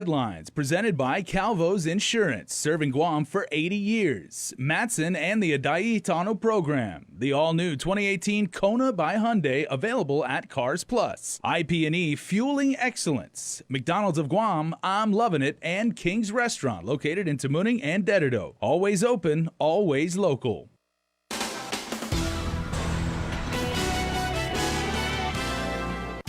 Headlines presented by Calvo's Insurance, serving Guam for 80 years. Matson and the Adai Tano program. The all-new 2018 Kona by Hyundai, available at Cars Plus. IP&E, fueling excellence. McDonald's of Guam, I'm loving it, and King's Restaurant, located in Tamuning and Dededo. Always open, always local.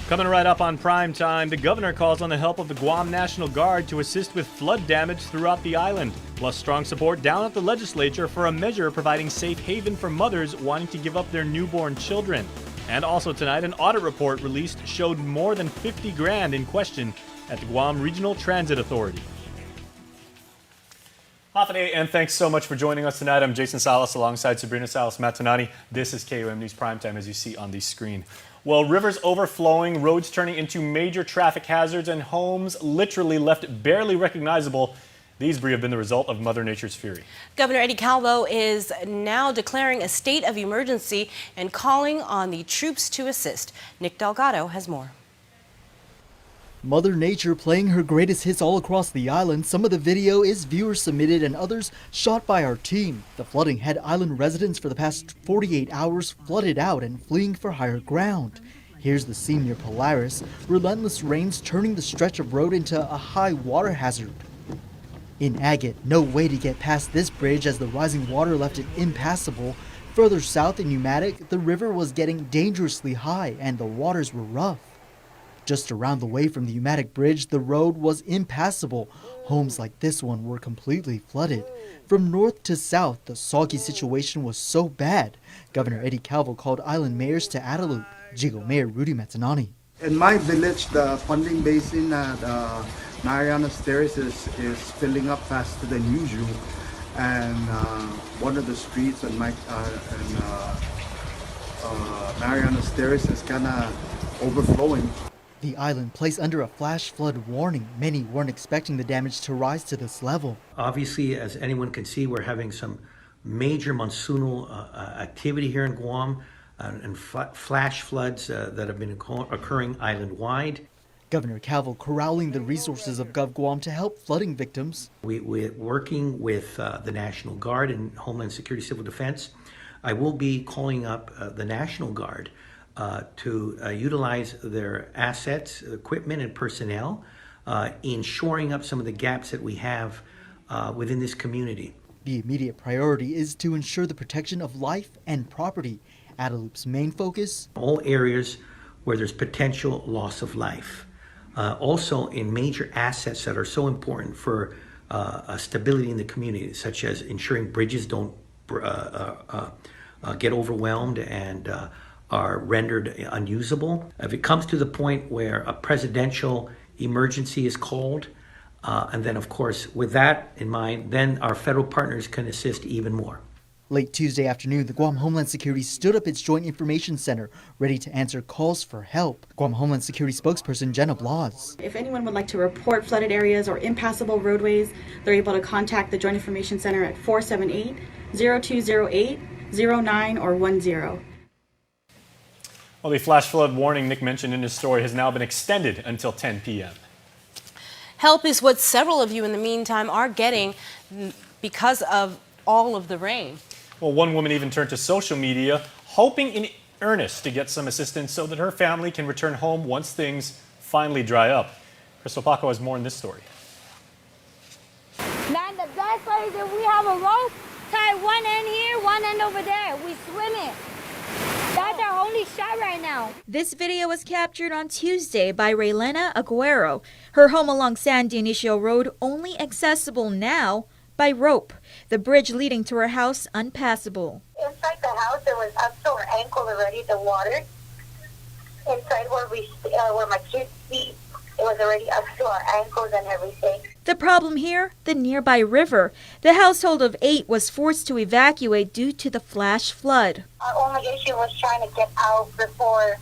Coming right up on prime time, the governor calls on the help of the Guam National Guard to assist with flood damage throughout the island, plus strong support down at the legislature for a measure providing safe haven for mothers wanting to give up their newborn children. And also tonight, an audit report released showed more than 50 grand in question at the Guam Regional Transit Authority. Hafide, and thanks so much for joining us tonight. I'm Jason Salas alongside Sabrina Salas-Matanani. This is KUAM News Primetime, as you see on the screen. Well, rivers overflowing, roads turning into major traffic hazards, and homes literally left barely recognizable. These, Bree, have been the result of Mother Nature's fury. Governor Eddie Calvo is now declaring a state of emergency and calling on the troops to assist. Nick Delgado has more. Mother Nature playing her greatest hits all across the island. Some of the video is viewer submitted and others shot by our team. The flooding had island residents for the past 48 hours flooded out and fleeing for higher ground. Here's the scene near Polaris, relentless rains turning the stretch of road into a high water hazard. In Agate, no way to get past this bridge as the rising water left it impassable. Further south in Pneumatic, the river was getting dangerously high and the waters were rough. Just around the way from the Pneumatic Bridge, the road was impassable. Homes like this one were completely flooded. From north to south, the soggy situation was so bad, Governor Eddie Calvo called island mayors to Adelup. Jigo Mayor Rudy Matanani. In my village, the funding basin at Marianas Terrace is filling up faster than usual. And one of the streets on Marianas Terrace is kind of overflowing. The island placed under a flash flood warning. Many weren't expecting the damage to rise to this level. Obviously, as anyone can see, we're having some major monsoonal activity here in Guam and flash floods that have been occurring island-wide. Governor Calvo corralling the resources of GovGuam to help flooding victims. We're working with the National Guard and Homeland Security Civil Defense. I will be calling up the National Guard to utilize their assets, equipment, and personnel in shoring up some of the gaps that we have within this community. The immediate priority is to ensure the protection of life and property. Adelup's main focus? All areas where there's potential loss of life. Also in major assets that are so important for stability in the community, such as ensuring bridges don't get overwhelmed and are rendered unusable. If it comes to the point where a presidential emergency is called, and then of course with that in mind, then our federal partners can assist even more. Late Tuesday afternoon, the Guam Homeland Security stood up its Joint Information Center, ready to answer calls for help. Guam Homeland Security spokesperson Jenna Blas. If anyone would like to report flooded areas or impassable roadways, they're able to contact the Joint Information Center at 478-0208, 09 or 10. Well, the flash flood warning Nick mentioned in his story has now been extended until 10 p.m. Help is what several of you in the meantime are getting because of all of the rain. Well, one woman even turned to social media, hoping in earnest to get some assistance so that her family can return home once things finally dry up. Crystal Paco has more in this story. Man, the best part is that we have a rope, tie one end here, one end over there. We swim it. That's our only shot right now. This video was captured on Tuesday by Raylena Aguero. Her home along San Dionisio Road only accessible now by rope. The bridge leading to her house unpassable. Inside the house, it was up to our ankle already, the water. Inside where my kids' feet, it was already up to our ankles and everything. The problem here, the nearby river. The household of 8 was forced to evacuate due to the flash flood. Our only issue was trying to get out before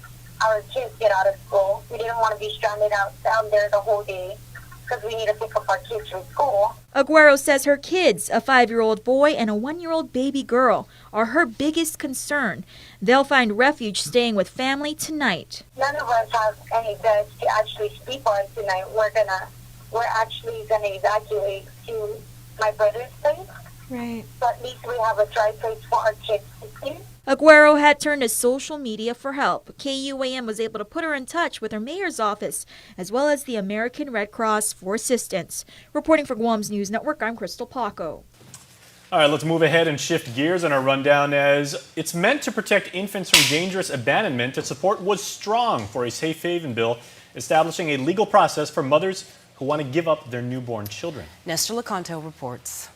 our kids get out of school. We didn't want to be stranded out down there the whole day because we need to pick up our kids from school. Aguero says her kids, a 5-year-old boy and a 1-year-old baby girl, are her biggest concern. They'll find refuge staying with family tonight. None of us have any beds to actually sleep on tonight. We're gonna we're actually going to evacuate to my brother's place. Right. So at least we have a dry place for our kids to sleep. Aguero had turned to social media for help. KUAM was able to put her in touch with her mayor's office, as well as the American Red Cross for assistance. Reporting for Guam's News Network, I'm Crystal Paco. All right, let's move ahead and shift gears in our rundown as it's meant to protect infants from dangerous abandonment. Its support was strong for a safe haven bill establishing a legal process for mothers who want to give up their newborn children. Nestor Lecanto reports.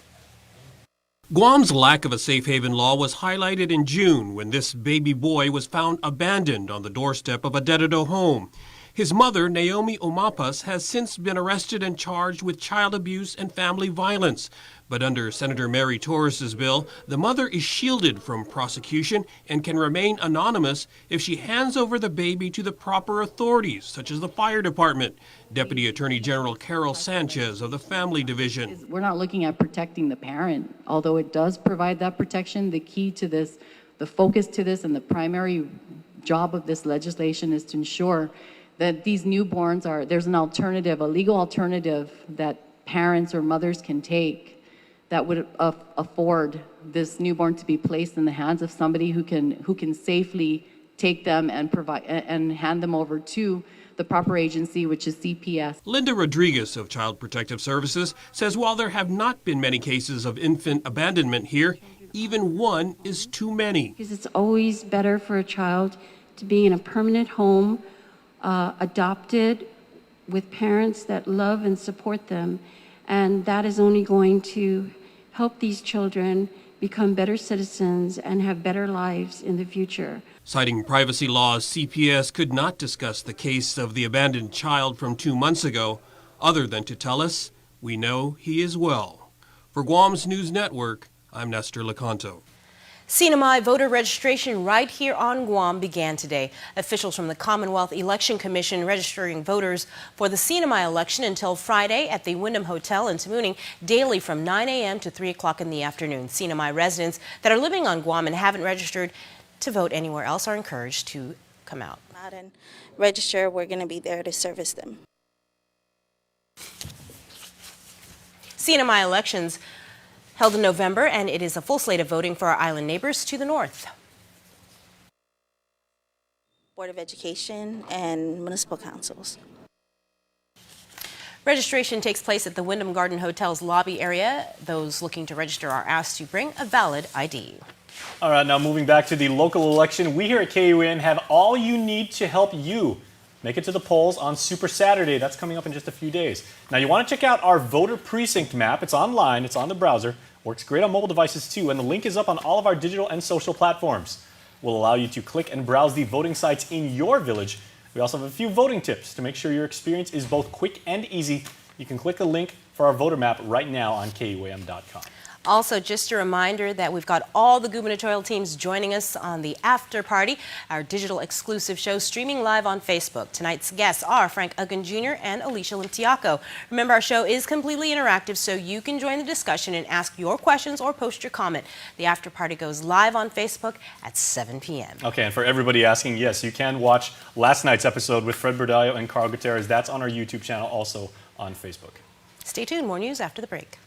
Guam's lack of a safe haven law was highlighted in June when this baby boy was found abandoned on the doorstep of a Dededo home. His mother, Naomi Omapas, has since been arrested and charged with child abuse and family violence. But under Senator Mary Torres's bill, the mother is shielded from prosecution and can remain anonymous if she hands over the baby to the proper authorities, such as the fire department. Deputy Attorney General Carol Sanchez of the Family Division. We're not looking at protecting the parent, although it does provide that protection. The key to this, the focus to this, and the primary job of this legislation is to ensure that these newborns there's an alternative, a legal alternative that parents or mothers can take that would afford this newborn to be placed in the hands of somebody who can safely take them and provide and hand them over to the proper agency, which is CPS. Linda Rodriguez of Child Protective Services says while there have not been many cases of infant abandonment here, even one is too many. Because it's always better for a child to be in a permanent home, adopted with parents that love and support them, and that is only going to help these children become better citizens and have better lives in the future. Citing privacy laws, CPS could not discuss the case of the abandoned child from 2 months ago, other than to tell us, we know he is well. For Guam's News Network, I'm Nestor Lecanto. CNMI voter registration right here on Guam began today. Officials from the Commonwealth Election Commission registering voters for the CNMI election until Friday at the Wyndham Hotel in Tamuning daily from 9 a.m. to 3 o'clock in the afternoon. CNMI residents that are living on Guam and haven't registered to vote anywhere else are encouraged to come out. And register, we're going to be there to service them. CNMI elections held in November, and it is a full slate of voting for our island neighbors to the north. Board of Education and municipal councils. Registration takes place at the Wyndham Garden Hotel's lobby area. Those looking to register are asked to bring a valid ID. All right, now moving back to the local election, we here at KUAM have all you need to help you make it to the polls on Super Saturday. That's coming up in just a few days. Now, you want to check out our voter precinct map. It's online. It's on the browser. Works great on mobile devices, too. And the link is up on all of our digital and social platforms. We'll allow you to click and browse the voting sites in your village. We also have a few voting tips to make sure your experience is both quick and easy. You can click the link for our voter map right now on KUAM.com. Also, just a reminder that we've got all the gubernatorial teams joining us on the After Party, our digital exclusive show streaming live on Facebook. Tonight's guests are Frank Uggan Jr. and Alicia Limtiaco. Remember, our show is completely interactive, so you can join the discussion and ask your questions or post your comment. The After Party goes live on Facebook at 7 p.m. Okay, and for everybody asking, yes, you can watch last night's episode with Fred Berdallo and Carl Gutierrez. That's on our YouTube channel, also on Facebook. Stay tuned. More news after the break.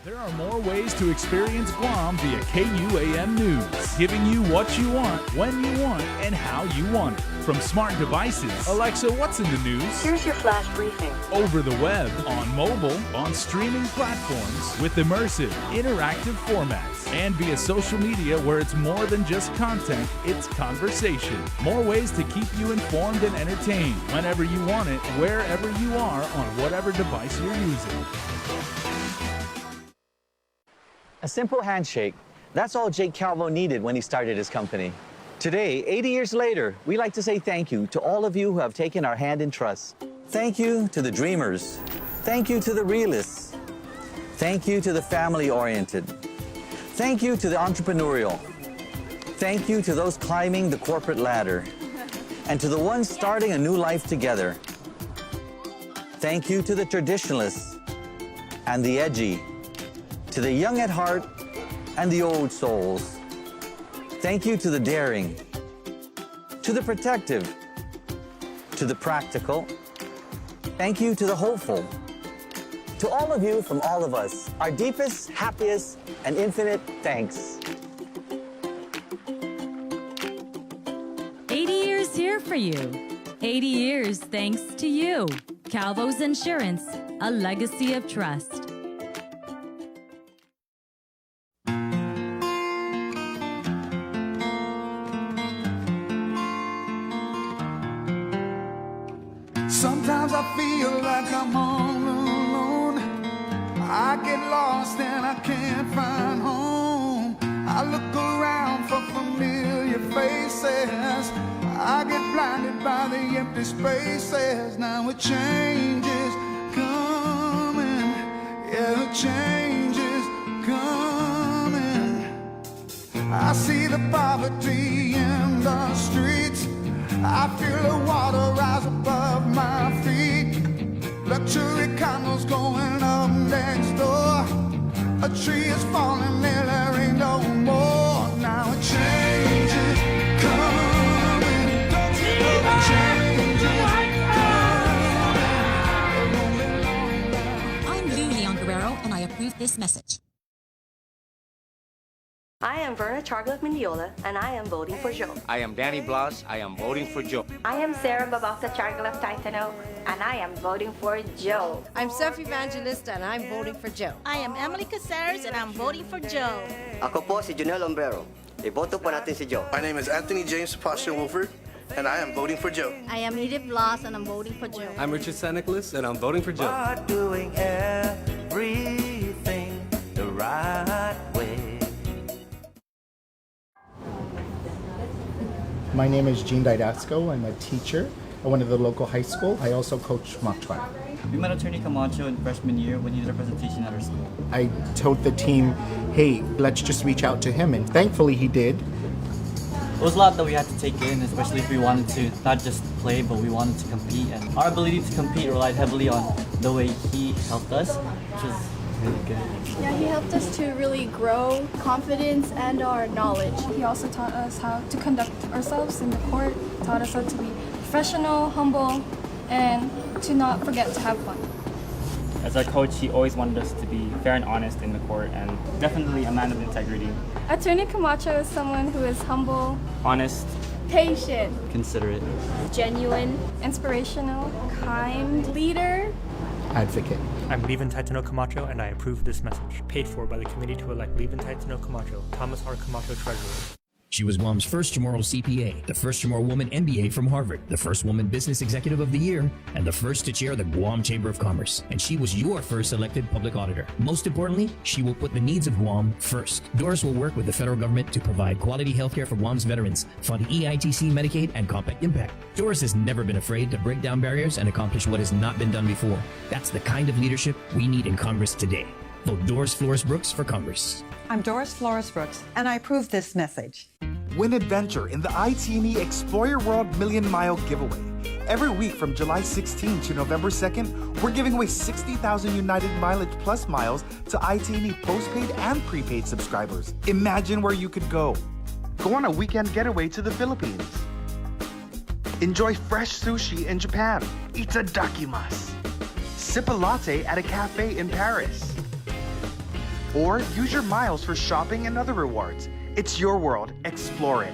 There are more ways to experience Guam via KUAM News, giving you what you want, when you want, and how you want it. From smart devices, Alexa, what's in the news? Here's your flash briefing. Over the web, on mobile, on streaming platforms, with immersive, interactive formats, and via social media where it's more than just content, it's conversation. More ways to keep you informed and entertained whenever you want it, wherever you are, on whatever device you're using. A simple handshake. That's all Jake Calvo needed when he started his company. Today, 80 years later, we like to say thank you to all of you who have taken our hand in trust. Thank you to the dreamers. Thank you to the realists. Thank you to the family-oriented. Thank you to the entrepreneurial. Thank you to those climbing the corporate ladder. And to the ones starting a new life together. Thank you to the traditionalists and the edgy. To the young at heart and the old souls. Thank you to the daring, to the protective, to the practical. Thank you to the hopeful, To all of you from all of us, our deepest, happiest, and infinite thanks. 80 years here for you. 80 years thanks to you. Calvo's Insurance, a legacy of trust. Sometimes I feel like I'm all alone. I get lost and I can't find home. I look around for familiar faces. I get blinded by the empty spaces. Now a change is coming. Yeah, a change is coming. I see the poverty in the streets. I feel the water rise above my feet. Luxury condos going up next door. A tree is falling, there ain't no more. Now a change is coming. Don't you know a change is coming? I'm Lou Leon Guerrero, and I approve this message. I am Verna Charlotte Mendiola, and I am voting for Joe. I am Danny Blas. I am voting for Joe. I am Sarah Babakta Chargalaf Titano, and I am voting for Joe. I'm Seth Evangelista, and I'm voting for Joe. I am Emily Caceres, and I'm voting for Joe. Ako po si Junel Ombrero. Iboto po natin si Joe. My name is Anthony James Sebastian Wolford, and I am voting for Joe. I am Edith Blas, and I'm voting for Joe. I'm Richard Sannicolas, and I'm voting for Joe. We're doing everything the right way. My name is Gene Didasco. I'm a teacher at one of the local high school. I also coach mock trial. We met Attorney Camacho in freshman year when he did a presentation at our school. I told the team, hey, let's just reach out to him, and thankfully he did. It was a lot that we had to take in, especially if we wanted to not just play, but we wanted to compete. And our ability to compete relied heavily on the way he helped us, which was really good. Yeah, he helped us to really grow confidence and our knowledge. He also taught us how to conduct ourselves in the court, taught us how to be professional, humble, and to not forget to have fun. As our coach, he always wanted us to be fair and honest in the court, and definitely a man of integrity. Attorney Camacho is someone who is humble, honest, patient, considerate, genuine, inspirational, kind, leader, advocate. I'm Levin Titano Camacho, and I approve this message. Paid for by the committee to elect Levin Titano Camacho, Thomas R. Camacho, Treasurer. She was Guam's first Chamorro CPA, the first Chamorro woman MBA from Harvard, the first woman Business Executive of the Year, and the first to chair the Guam Chamber of Commerce. And she was your first elected public auditor. Most importantly, she will put the needs of Guam first. Doris will work with the federal government to provide quality healthcare for Guam's veterans, fund EITC, Medicaid, and Compact Impact. Doris has never been afraid to break down barriers and accomplish what has not been done before. That's the kind of leadership we need in Congress today. Vote Doris Flores Brooks for Congress. I'm Doris Flores Brooks, and I approve this message. Win adventure in the ITNE Explore Your World Million Mile Giveaway. Every week from July 16 to November 2nd, we're giving away 60,000 United Mileage Plus miles to ITNE postpaid and prepaid subscribers. Imagine where you could go. Go on a weekend getaway to the Philippines. Enjoy fresh sushi in Japan. Itadakimasu. Sip a latte at a cafe in Paris. Or use your miles for shopping and other rewards. It's your world. Explore it.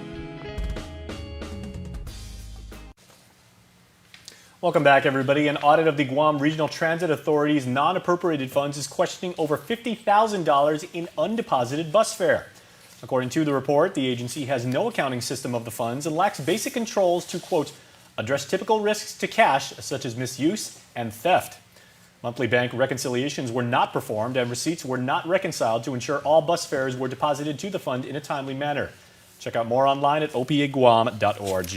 Welcome back, everybody. An audit of the Guam Regional Transit Authority's non-appropriated funds is questioning over $50,000 in undeposited bus fare. According to the report, the agency has no accounting system of the funds and lacks basic controls to, quote, address typical risks to cash, such as misuse and theft. Monthly bank reconciliations were not performed and receipts were not reconciled to ensure all bus fares were deposited to the fund in a timely manner. Check out more online at opaguam.org.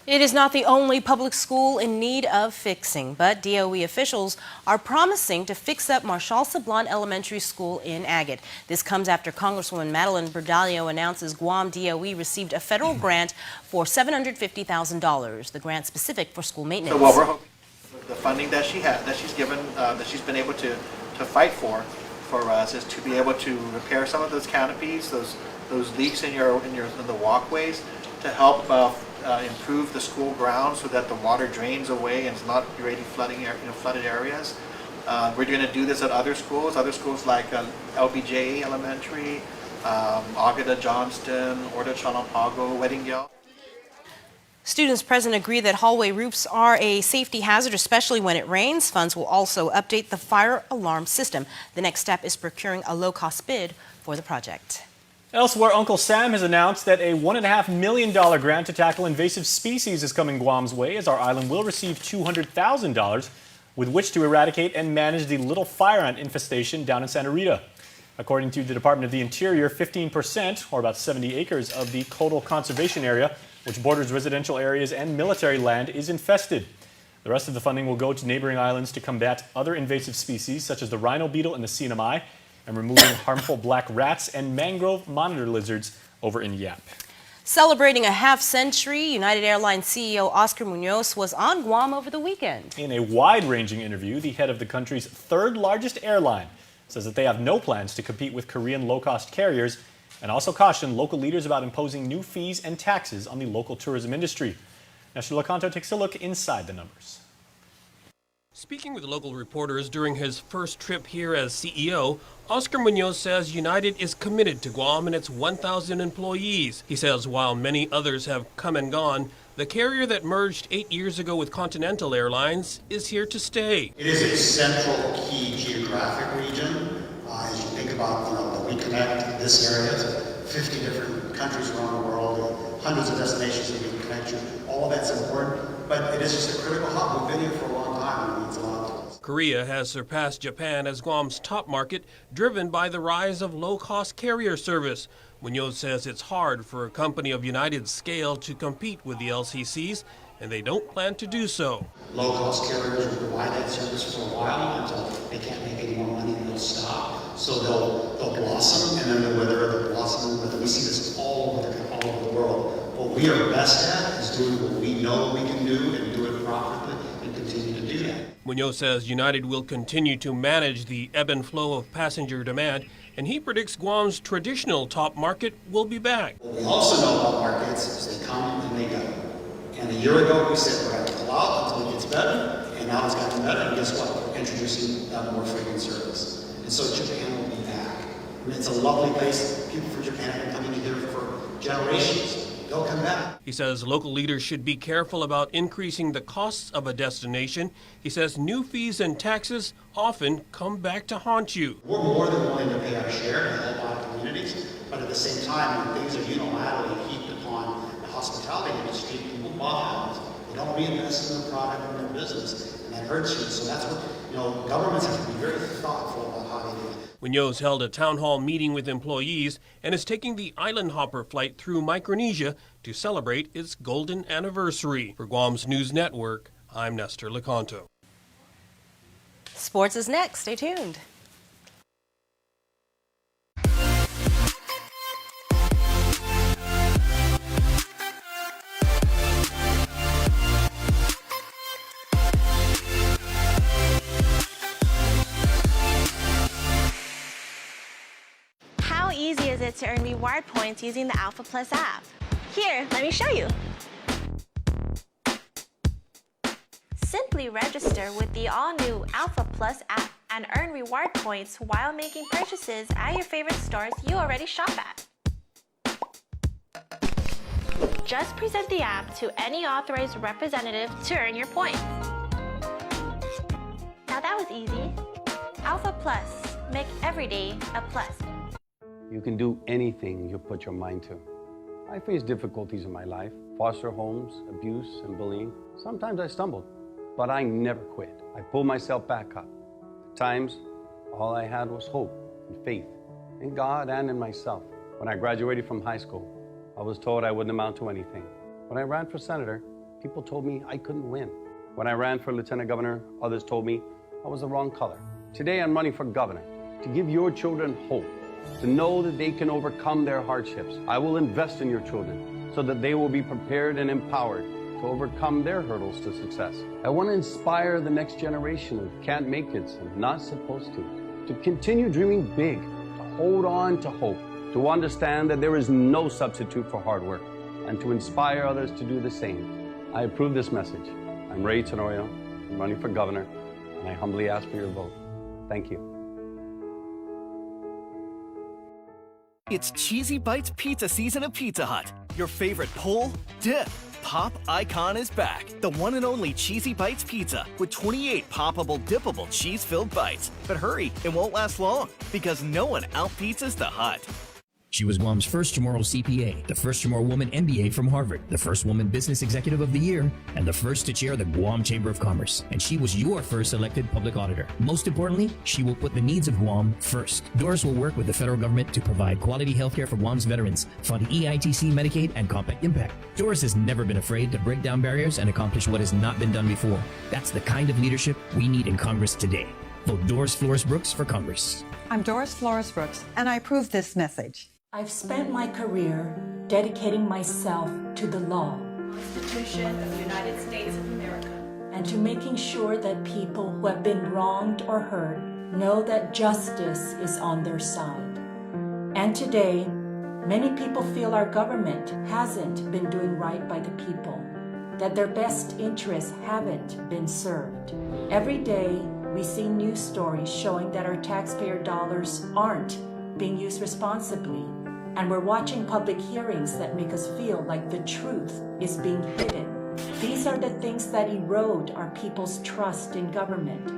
It is not the only public school in need of fixing, but DOE officials are promising to fix up Marshall Sablan Elementary School in Agate. This comes after Congresswoman Madeline Berdalio announces Guam DOE received a federal grant for $750,000, the grant specific for school maintenance. So what we're hoping, the funding that she has, that she's given, that she's been able to fight for us, is to be able to repair some of those canopies, those leaks in the walkways, to help improve the school grounds so that the water drains away and is not creating flooded areas. We're going to do this at other schools like LBJ Elementary, Agada Johnston, Orta Chalampago, Weddingdale. Students present agree that hallway roofs are a safety hazard, especially when it rains. Funds will also update the fire alarm system. The next step is procuring a low-cost bid for the project. Elsewhere, Uncle Sam has announced that a $1.5 million grant to tackle invasive species is coming Guam's way, as our island will receive $200,000 with which to eradicate and manage the little fire ant infestation down in Santa Rita. According to the Department of the Interior, 15%, or about 70 acres, of the Coastal Conservation Area, which borders residential areas and military land, is infested. The rest of the funding will go to neighboring islands to combat other invasive species such as the rhino beetle and the CNMI, and removing harmful black rats and mangrove monitor lizards over in Yap. Celebrating a half-century, United Airlines CEO Oscar Munoz was on Guam over the weekend. In a wide-ranging interview, the head of the country's third-largest airline says that they have no plans to compete with Korean low-cost carriers, and also cautioned local leaders about imposing new fees and taxes on the local tourism industry. Nestor Lecanto takes a look inside the numbers. Speaking with local reporters during his first trip here as CEO, Oscar Munoz says United is committed to Guam and its 1,000 employees. He says while many others have come and gone, the carrier that merged 8 years ago with Continental Airlines is here to stay. It is a central key geographic region. As you think about, that we connect this area to 50 different countries around the world, hundreds of destinations that we can connect to. All of that's important, but it is just a critical hub. We've been here for a long time, and it means a lot to us. Korea has surpassed Japan as Guam's top market, driven by the rise of low-cost carrier service. Munoz says it's hard for a company of United's scale to compete with the LCCs, and they don't plan to do so. Low-cost carriers will provide that service for a while until they can't make any more money and they'll stop. So they'll blossom, and then whether they'll blossom, whether we see this all over the world. What we are best at is doing what we know we can do and do it profitably and continue to do that. Munoz says United will continue to manage the ebb and flow of passenger demand, and he predicts Guam's traditional top market will be back. What we also know about markets is they come and they go. And a year ago we said we're going to pull out until it gets better, and now it's gotten better, and guess what? We're introducing that more frequent service. And so Japan will be back. I mean, it's a lovely place. People from Japan have been coming here for generations. They'll come back. He says local leaders should be careful about increasing the costs of a destination. He says new fees and taxes often come back to haunt you. We're more than willing to pay our share to help out communities, but at the same time, when things are unilaterally heaped upon the hospitality industry, people buy it. They don't reinvest in their product and their business, and that hurts you. So that's what, governments have to be very thoughtful about how they do it. Munoz held a town hall meeting with employees and is taking the Island Hopper flight through Micronesia to celebrate its golden anniversary. For Guam's News Network, I'm Nestor Lecanto. Sports is next. Stay tuned. How easy is it to earn reward points using the Alpha Plus app? Here, let me show you. Simply register with the all-new Alpha Plus app and earn reward points while making purchases at your favorite stores you already shop at. Just present the app to any authorized representative to earn your points. Now that was easy. Alpha Plus, make every day a plus. You can do anything you put your mind to. I faced difficulties in my life, foster homes, abuse, and bullying. Sometimes I stumbled, but I never quit. I pulled myself back up. At times, all I had was hope and faith in God and in myself. When I graduated from high school, I was told I wouldn't amount to anything. When I ran for senator, people told me I couldn't win. When I ran for lieutenant governor, others told me I was the wrong color. Today, I'm running for governor to give your children hope, to know that they can overcome their hardships. I will invest in your children so that they will be prepared and empowered to overcome their hurdles to success. I want to inspire the next generation of can't make it and not supposed to continue dreaming big, to hold on to hope, to understand that there is no substitute for hard work, and to inspire others to do the same. I approve this message. I'm Ray Tenorio. I'm running for governor, and and I humbly ask for your vote. Thank you. It's Cheesy Bites pizza season at Pizza Hut. Your favorite pull, dip, pop icon is back. The one and only Cheesy Bites pizza with 28 poppable, dippable, cheese-filled bites. But hurry, it won't last long because no one out-pizzas the Hut. She was Guam's first Chamorro CPA, the first Chamorro woman MBA from Harvard, the first woman business executive of the year, and the first to chair the Guam Chamber of Commerce. And she was your first elected public auditor. Most importantly, she will put the needs of Guam first. Doris will work with the federal government to provide quality healthcare for Guam's veterans, fund EITC, Medicaid, and Compact Impact. Doris has never been afraid to break down barriers and accomplish what has not been done before. That's the kind of leadership we need in Congress today. Vote Doris Flores Brooks for Congress. I'm Doris Flores Brooks, and I approve this message. I've spent my career dedicating myself to the law, Constitution of the United States of America, and to making sure that people who have been wronged or hurt know that justice is on their side. And today, many people feel our government hasn't been doing right by the people, that their best interests haven't been served. Every day, we see news stories showing that our taxpayer dollars aren't being used responsibly, and we're watching public hearings that make us feel like the truth is being hidden. These are the things that erode our people's trust in government.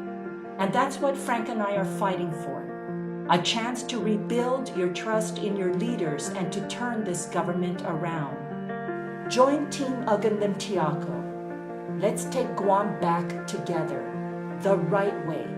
And that's what Frank and I are fighting for. A chance to rebuild your trust in your leaders and to turn this government around. Join Team Agan Limtiaco. Let's take Guam back together, the right way.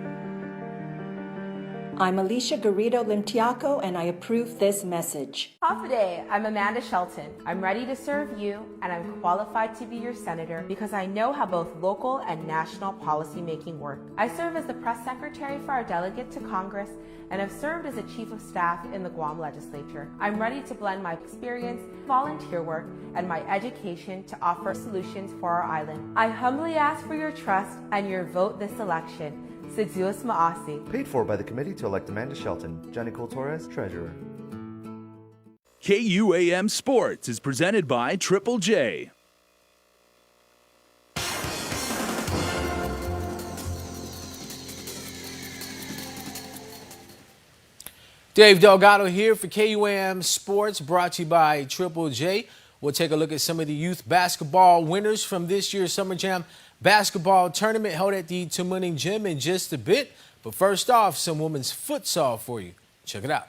I'm Alicia Garrido Limtiaco, and I approve this message. Day, I'm Amanda Shelton. I'm ready to serve you, and I'm qualified to be your senator because I know how both local and national policymaking work. I serve as the press secretary for our delegate to Congress, and have served as a chief of staff in the Guam legislature. I'm ready to blend my experience, volunteer work, and my education to offer solutions for our island. I humbly ask for your trust and your vote this election. Sidzius Maasi. Paid for by the committee to elect Amanda Shelton. Johnny Cole Torres, Treasurer. KUAM Sports is presented by Triple J. Dave Delgado here for KUAM Sports, brought to you by Triple J. We'll take a look at some of the youth basketball winners from this year's Summer Jam basketball tournament held at the Tumuning Gym in just a bit. But first off, some women's futsal for you. Check it out.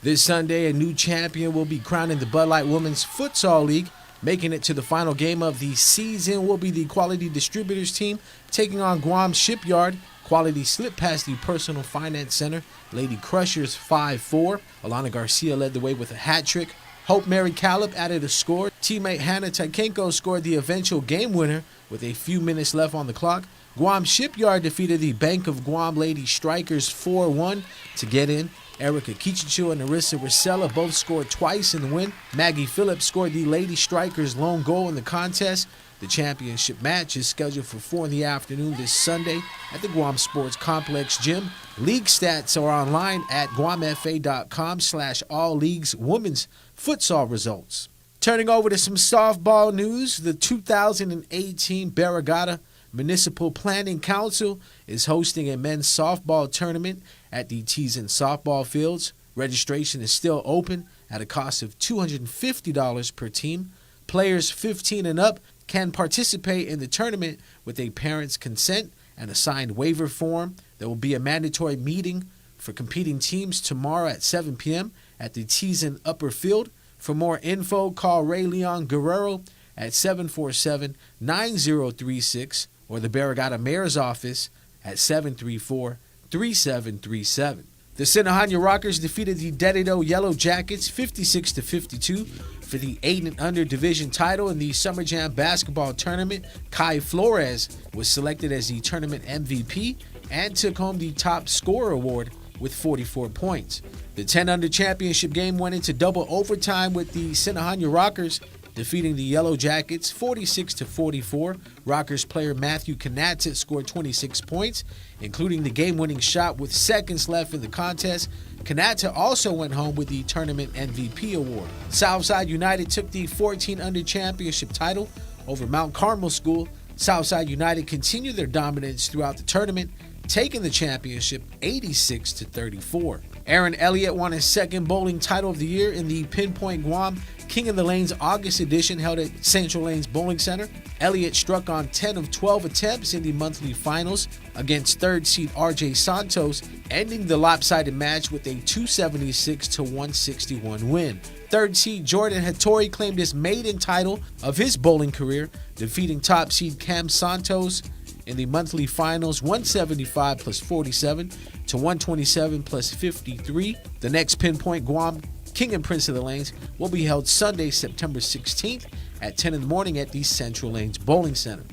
This Sunday, a new champion will be crowned in the Bud Light Women's Futsal League. Making it to the final game of the season will be the Quality Distributors team taking on Guam Shipyard. Quality slipped past the Personal Finance Center. Lady Crushers 5-4. Alana Garcia led the way with a hat trick. Hope Mary Callip added a score. Teammate Hannah Tykenko scored the eventual game winner with a few minutes left on the clock. Guam Shipyard defeated the Bank of Guam Lady Strikers 4-1 to get in. Erica Kichichu and Narissa Rosella both scored twice in the win. Maggie Phillips scored the Lady Strikers' lone goal in the contest. The championship match is scheduled for 4 in the afternoon this Sunday at the Guam Sports Complex Gym. League stats are online at guamfa.com/all-leagues women's futsal results. Turning over to some softball news, the 2018 Barragata Municipal Planning Council is hosting a men's softball tournament at the Teason softball fields. Registration is still open at a cost of $250 per team. Players 15 and up can participate in the tournament with a parent's consent and a signed waiver form. There will be a mandatory meeting for competing teams tomorrow at 7 p.m. at the Teason Upper Field. For more info, call Ray Leon Guerrero at 747-9036 or the Barragata Mayor's Office at 734-3737. The Sinahanya Rockers defeated the Dedido Yellow Jackets 56-52 for the 8 and under division title in the Summer Jam basketball tournament. Kai Flores was selected as the tournament MVP and took home the top scorer award with 44 points. The 10 under championship game went into double overtime with the Sinahanya Rockers defeating the Yellow Jackets 46-44. Rockers player Matthew Kanata scored 26 points, including the game-winning shot with seconds left in the contest. Kanata also went home with the tournament MVP award. Southside United took the 14 under championship title over Mount Carmel School Southside United continued their dominance throughout the tournament, taking the championship 86-34. Aaron Elliott won his second bowling title of the year in the Pinpoint Guam King of the Lanes August edition held at Central Lanes Bowling Center. Elliott struck on 10 of 12 attempts in the monthly finals against third seed RJ Santos, ending the lopsided match with a 276-161 win. Third seed Jordan Hattori claimed his maiden title of his bowling career, defeating top seed Cam Santos in the monthly finals 175 plus 47 to 127 plus 53. The next Pinpoint Guam King and Prince of the Lanes will be held Sunday, September 16th at 10 in the morning at the Central Lanes Bowling Center.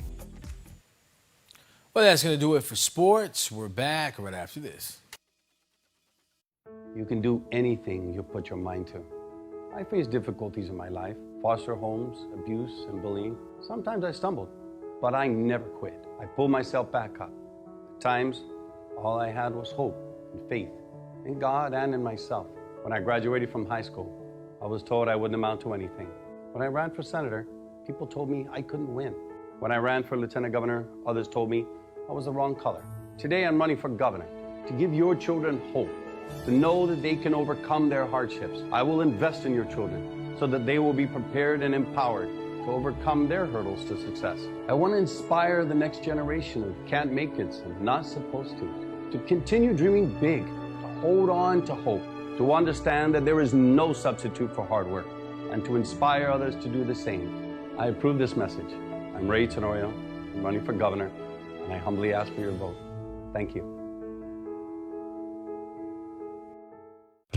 Well, that's going to do it for sports. We're back right after this. You can do anything you put your mind to. I faced difficulties in my life, foster homes, abuse, and bullying. Sometimes I stumbled, but I never quit. I pulled myself back up. At times, all I had was hope and faith in God and in myself. When I graduated from high school, I was told I wouldn't amount to anything. When I ran for senator, people told me I couldn't win. When I ran for lieutenant governor, others told me I was the wrong color. Today I'm running for governor to give your children hope, to know that they can overcome their hardships. I will invest in your children so that they will be prepared and empowered to overcome their hurdles to success. I want to inspire the next generation of can't make it's and not supposed to continue dreaming big, to hold on to hope, to understand that there is no substitute for hard work, and to inspire others to do the same. I approve this message. I'm Ray Tenorio. I'm running for governor, and I humbly ask for your vote. Thank you.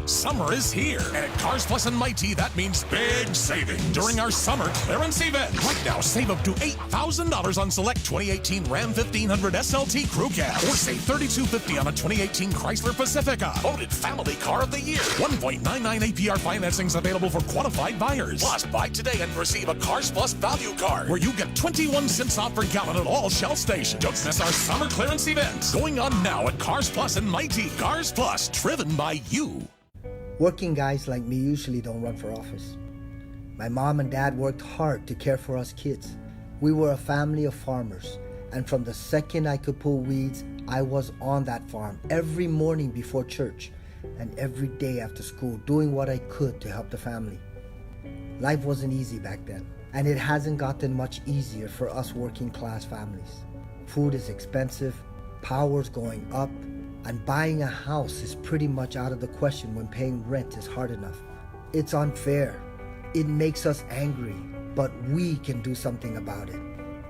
Summer is here, and at Cars Plus and Mighty, that means big savings during our summer clearance event. Right now, save up to $8,000 on select 2018 Ram 1500 SLT Crew Cab, or save $3,250 on a 2018 Chrysler Pacifica. Voted Family Car of the Year. 1.99 APR financing is available for qualified buyers. Plus, buy today and receive a Cars Plus value card, where you get 21 cents off per gallon at all Shell stations. Don't miss our summer clearance event, going on now at Cars Plus and Mighty. Cars Plus, driven by you. Working guys like me usually don't run for office. My mom and dad worked hard to care for us kids. We were a family of farmers, and from the second I could pull weeds, I was on that farm every morning before church and every day after school, doing what I could to help the family. Life wasn't easy back then, and it hasn't gotten much easier for us working class families. Food is expensive, power's going up, and buying a house is pretty much out of the question when paying rent is hard enough. It's unfair. It makes us angry, but we can do something about it.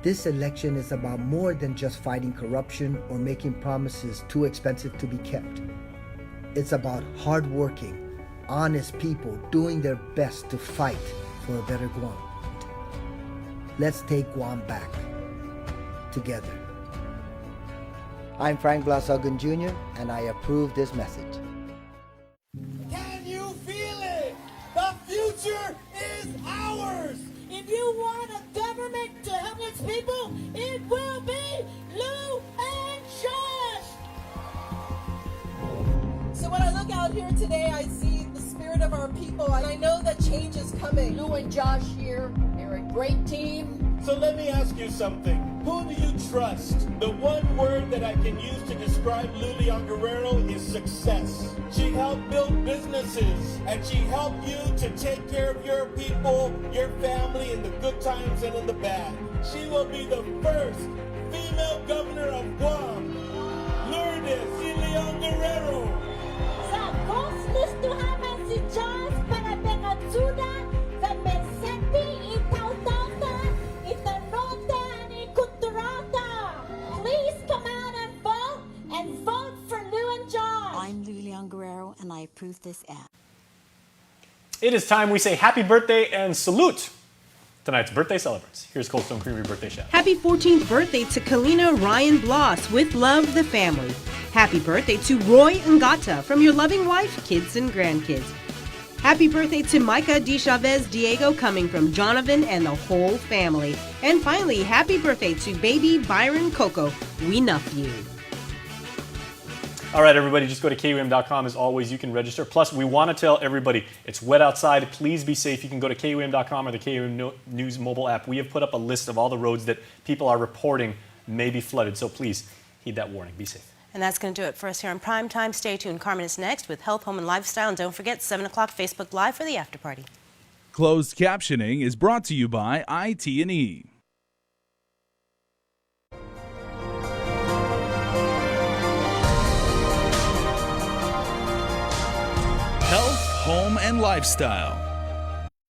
This election is about more than just fighting corruption or making promises too expensive to be kept. It's about hardworking, honest people doing their best to fight for a better Guam. Let's take Guam back, together. I'm Frank Blasagun Jr., and I approve this message. Can you feel it? The future is ours! If you want a government to help its people, it will be Lou and Josh! So when I look out here today, I see the spirit of our people, and I know that change is coming. Lou and Josh here, they're a great team. So let me ask you something. Who do you trust? The one word that I can use to describe Lulian Guerrero is success. She helped build businesses, and she helped you to take care of your people, your family, in the good times and in the bad. She will be the first female governor of Guam, Lourdes Lulian Guerrero. Sa vos listuhanan si Josh para bengatsuda sa Mercedes itautauta itanota ni Kuturata. Please come out and vote for Lou and Josh. I'm Lulian Guerrero, and I approve this ad. It is time we say happy birthday and salute tonight's birthday celebrants. Here's Cold Stone Creamery birthday shout. Happy 14th birthday to Kalina Ryan Bloss with Love the Family. Happy birthday to Roy Ngata from your loving wife, kids, and grandkids. Happy birthday to Micah D. Chavez Diego coming from Jonathan and the whole family. And finally, happy birthday to baby Byron Coco. We love you. All right, everybody, just go to KUAM.com. As always, you can register. Plus, we want to tell everybody it's wet outside. Please be safe. You can go to KUAM.com or the KUAM News mobile app. We have put up a list of all the roads that people are reporting may be flooded. So please heed that warning. Be safe. And that's going to do it for us here on Prime Time. Stay tuned. Carmen is next with Health, Home, and Lifestyle. And don't forget, 7 o'clock Facebook Live for the after party. Closed captioning is brought to you by IT&E. Health, Home, and Lifestyle.